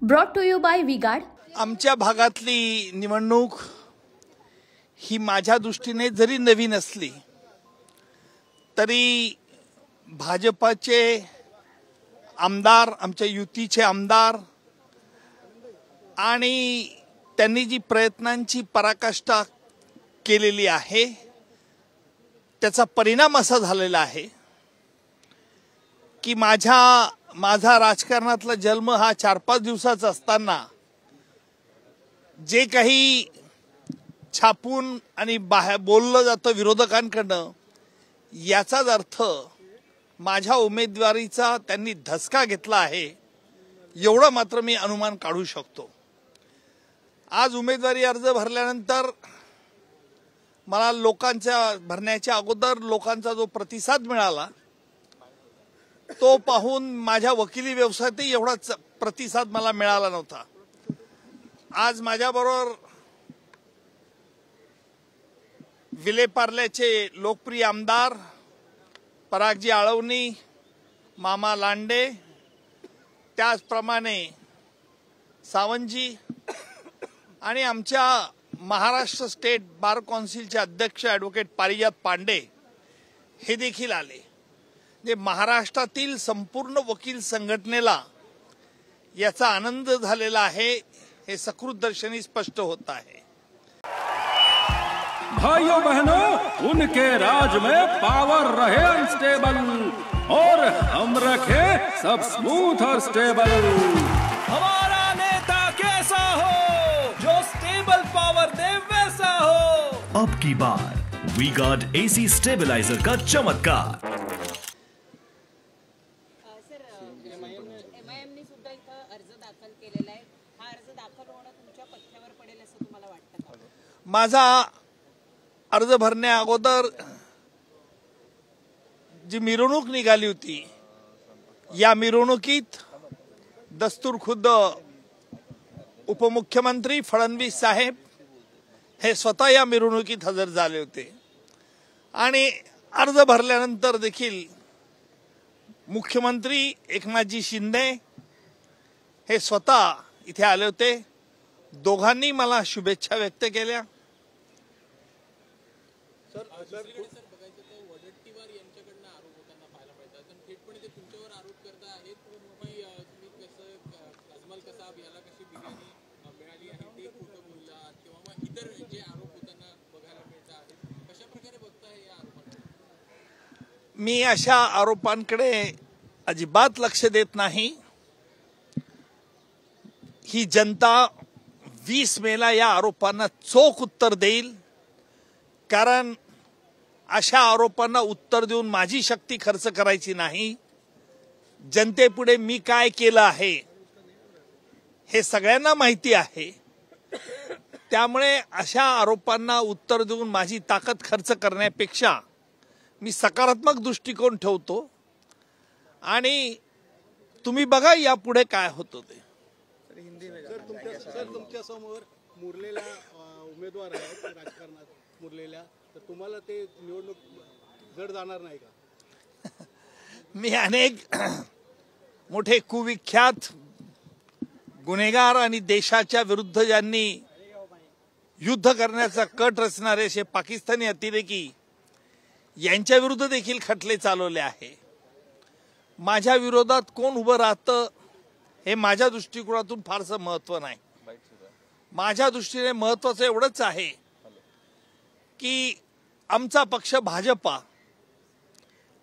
Brought to you by V-Guard. आमच्या भागातली निवडणूक ही माझ्या दृष्टीने जरी नवीन असली तरी भाजपचे आमदार, आमच्या युतीचे आमदार आणि त्यांनी जी प्रयत्नांची पराकाष्ठा केलेली आहे त्याचा परिणाम असा झालेला आहे की माझा राजकारणातला जन्म हा 4-5 दिवसाचा असताना जे काही छापून आणि बाहेर बोललं जातं विरोधकांकडनं याचाच अर्थ माझ्या उमेदवारीचा त्यांनी धसका घेतला आहे एवढं मात्र मी अनुमान काढू शकतो। आज उमेदवारी अर्ज भरल्यानंतर मला लोकांच्या भरण्याच्या अगोदर लोकांचा जो प्रतिसाद मिळाला तो पाहून माझ्या वकिली व्यवसायातही एवढा प्रतिसाद मला मिळाला नव्हता। आज माझ्याबरोबर विलेपार्ल्याचे लोकप्रिय आमदार परागजी आळवणी, मामा लांडे, त्याचप्रमाणे सावंतजी आणि आमच्या महाराष्ट्र स्टेट बार काउन्सिलचे अध्यक्ष ॲडव्होकेट पारिजात पांडे हे देखील आले। जे महाराष्ट्रातील संपूर्ण वकील संघटनेला याचा आनंद झालेला आहे हे सकृत दर्शनी स्पष्ट होत आहे। भाइयों बहनों, उनके राज में पावर रहे अनस्टेबल और हम रखे सब स्मूथ और स्टेबल। हमारा नेता कैसा हो जो स्टेबल पावर दे वैसा हो। अब की बार V-Guard AC स्टेबलाइजर का चमत्कार। एमआयएमने सुद्धा इथं अर्ज दाखल केलेला आहे। हा अर्ज दाखल होणं तुमच्या पथ्यावर पडेल असं तुम्हाला वाटतं का? माझा अर्ज भरण्या अगोदर जी मिरवणूक निघाली होती या मिरवणुकीत दस्तूर खुद्द उपमुख्यमंत्री फडणवीस साहेब हे स्वतः या मिरवणुकीत हजर झाले होते आणि अर्ज भरल्यानंतर देखील मुख्यमंत्री एकनाथजी शिंदे हे स्वतः इथे आले होते। दोघांनी मला शुभेच्छा व्यक्त केल्या। मी अशा आरोपांकडे अजिबात लक्ष देत नाही। ही जनता 20 मेला या आरोपांना चोख उत्तर देईल, कारण अशा आरोपांना उत्तर देऊन माझी शक्ती खर्च करायची नाही। जनतेपुढे मी काय केलं आहे हे सगळ्यांना माहिती आहे, त्यामुळे अशा आरोपांना उत्तर देऊन माझी ताकद खर्च करण्यापेक्षा मी सकारात्मक दृष्टिकोन ठेवतो आणि तुम्ही बघा यापुढे काय होतं ते। तुमच्या समोर मुरलेला उमेदवार आहे राजकारणात मुरलेल्या, तर तुम्हाला ते निवडणूक जड जाणार नाही का? मी अनेक मोठे कुविख्यात गुन्हेगार आणि देशाच्या विरुद्ध ज्यांनी युद्ध करण्याचा कट रचणारे असे पाकिस्तानी अतिरेकी यांच्या विरुद्ध देखील खटले चालवले आहे। माझ्या विरोधात कोण उभं राहतं हे माझ्या दृष्टिकोनातून फारसं महत्व नाही। माझ्या दृष्टीने महत्वाचं एवढंच आहे की आमचा पक्ष भाजपा,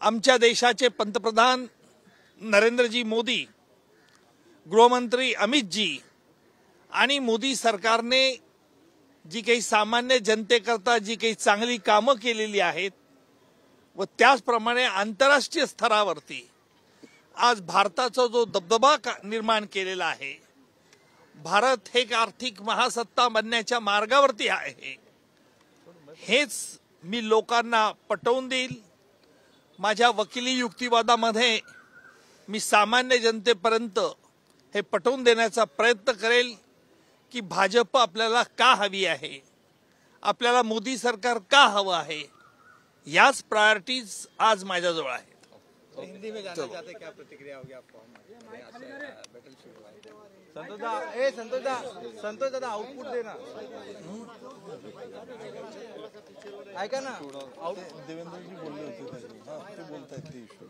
आमच्या देशाचे पंतप्रधान नरेंद्रजी मोदी, गृहमंत्री अमितजी आणि मोदी सरकारने जी काही सामान्य जनतेकरता जी काही चांगली कामं केलेली आहेत व त्याचप्रमाणे आंतरराष्ट्रीय स्तरावरती आज भारताचा जो दबदबा निर्माण केलेला आहे, भारत हे एक आर्थिक महासत्ता बनण्याच्या मार्गावरती आहे, हेच मी लोकांना पटवून देईल। माझ्या वकिली युक्तिवादामध्ये मी सामान्य जनतेपर्यंत हे पटवून देण्याचा प्रयत्न करेल की भाजप आपल्याला का हवी आहे, आपल्याला मोदी सरकार का हवं आहे, याच प्रायोरिटीज आज माझ्याजवळ आहेत। हिंदी में जानना चाहते क्या प्रतिक्रिया होगी आपको? संतोष दादा आउटपुट दे ना, ऐका ना. देवेंद्रजी बोलले होते ते बोलतायत ते इश्यू.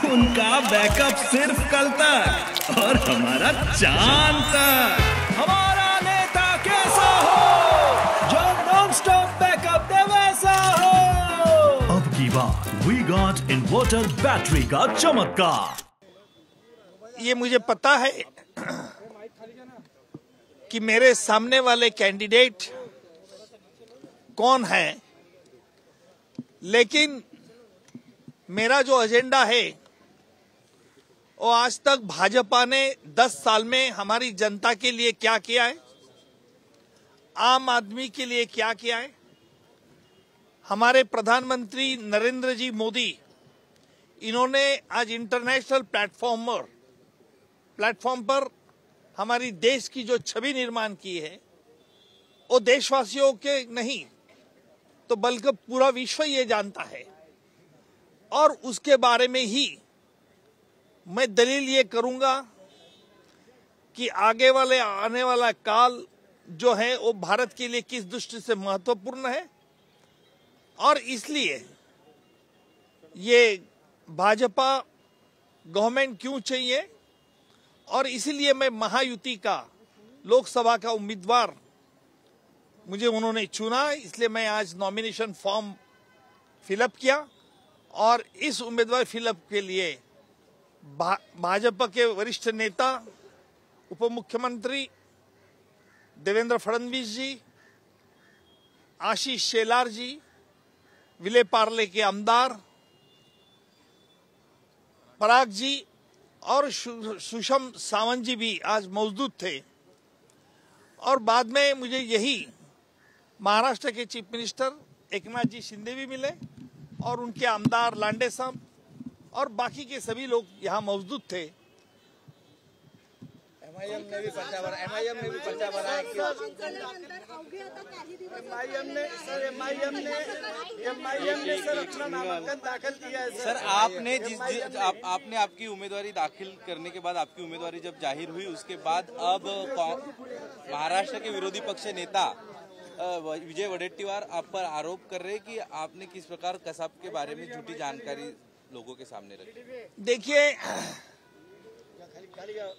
उनका बैकअप सिर्फ कल तक और हमारा चांद तक. हमारा नेता कैसा हो, जो नॉन स्टॉप बैकअप दे वैसा हो. अब की बात वी गॉट इन्वर्टर बैटरी का चमत्कार. ये मुझे पता है कि मेरे सामने वाले कैंडिडेट कौन है, लेकिन मेरा जो एजेंडा है वो आज तक भाजपा ने 10 साल में हमारी जनता के लिए क्या किया है, आम आदमी के लिए क्या किया है. हमारे प्रधानमंत्री नरेंद्र जी मोदी, इन्होंने आज इंटरनेशनल प्लेटफॉर्म पर हमारी देश की जो छवि निर्माण की है, वो देशवासियों के नहीं तो बल्कि पूरा विश्व ये जानता है. और उसके बारे में ही मैं दलील ये करूंगा कि आने वाला काल जो है वो भारत के लिए किस दृष्टि से महत्वपूर्ण है, और इसलिए ये भाजपा गवर्नमेंट क्यों चाहिए, और इसीलिए मैं महायुति का लोकसभा का उम्मीदवार मुझे उन्होंने चुना. इसलिए मैं आज नॉमिनेशन फॉर्म फिलअप किया और इस उम्मीदवार फिलअप के लिए भाजपा के वरिष्ठ नेता उप मुख्यमंत्री देवेंद्र फडणवीस जी, आशीष शेलार जी, विले पार्ले के आमदार पराग जी और सुषम सावंत जी भी आज मौजूद थे. और बाद में मुझे यही महाराष्ट्र के चीफ मिनिस्टर एकनाथ जी शिंदे भी मिले और उनके आमदार लांडे साहब और बाकी के सभी लोग यहाँ मौजूद थे. एमआईएम ने भी पर्चा भरा है कि एमआईएम ने सर अपना नामांकन दाखिल किया है. सर आपने आपकी उम्मीदवारी दाखिल करने के बाद, आपकी उम्मीदवारी जब जाहिर हुई उसके बाद अब महाराष्ट्र के विरोधी पक्ष नेता विजय वडेट्टीवार आप पर आरोप कर रहे हैं कि आपने किस प्रकार कसाब के बारे में झूठी जानकारी लोगों के सामने रखी. देखिए,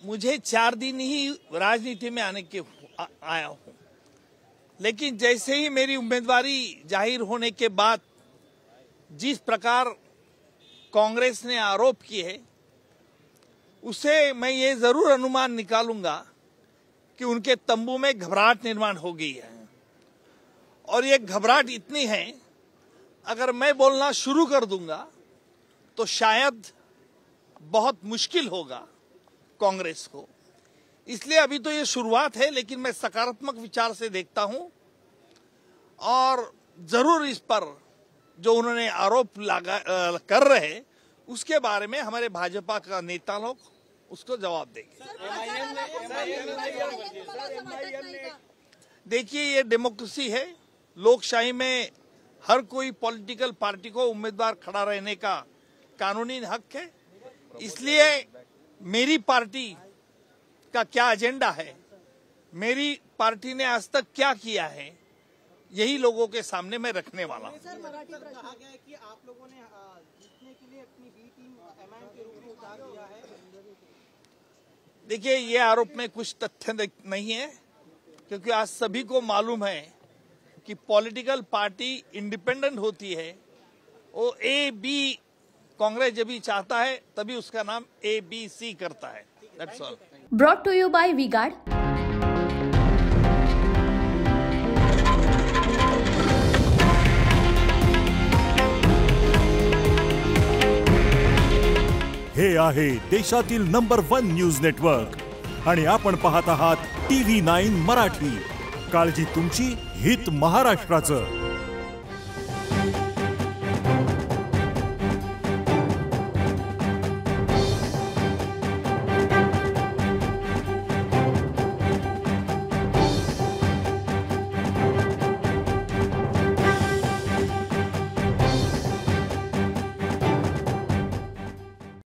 मुझे 4 दिन ही राजनीति में आया हूं, लेकिन जैसे ही मेरी उम्मीदवारी जाहिर होने के बाद जिस प्रकार कांग्रेस ने आरोप किए हैं, उससे मैं ये जरूर अनुमान निकालूंगा कि उनके तंबू में घबराहट निर्माण हो गई है. और ये घबराहट इतनी है, अगर मैं बोलना शुरू कर दूंगा तो शायद बहुत मुश्किल होगा कांग्रेस को. इसलिए अभी तो ये शुरुआत है, लेकिन मैं सकारात्मक विचार से देखता हूं और जरूर इस पर जो उन्होंने आरोप कर रहे हैं उसके बारे में हमारे भाजपा का नेता लोग उसको जवाब देंगे. देखिए, ये डेमोक्रेसी है. लोकशाही में हर कोई पॉलिटिकल पार्टी को उम्मीदवार खड़ा रहने का कानूनी हक है. इसलिए मेरी पार्टी का क्या एजेंडा है, मेरी पार्टी ने आज तक क्या किया है, यही लोगों के सामने मैं रखने वाला हूं. कहा गया है कि आप लोगों ने जीतने के लिए अपनी बी टीम एमआईएम के रूप में उतार दिया है. देखिए, ये आरोप में कुछ तथ्य नहीं है, क्योंकि आज सभी को मालूम है कि पॉलिटिकल पार्टी इंडिपेंडेंट होती है. वो A-B कांग्रेस जब भी चाहता है तभी उसका नाम ABC करता है. That's all. Brought to you by V Guard. हे आहे देशातील नंबर 1 न्यूज नेटवर्क आणि आपण पाहत आहात TV9 मराठी. काळजी तुमची, हित महाराष्ट्राचं.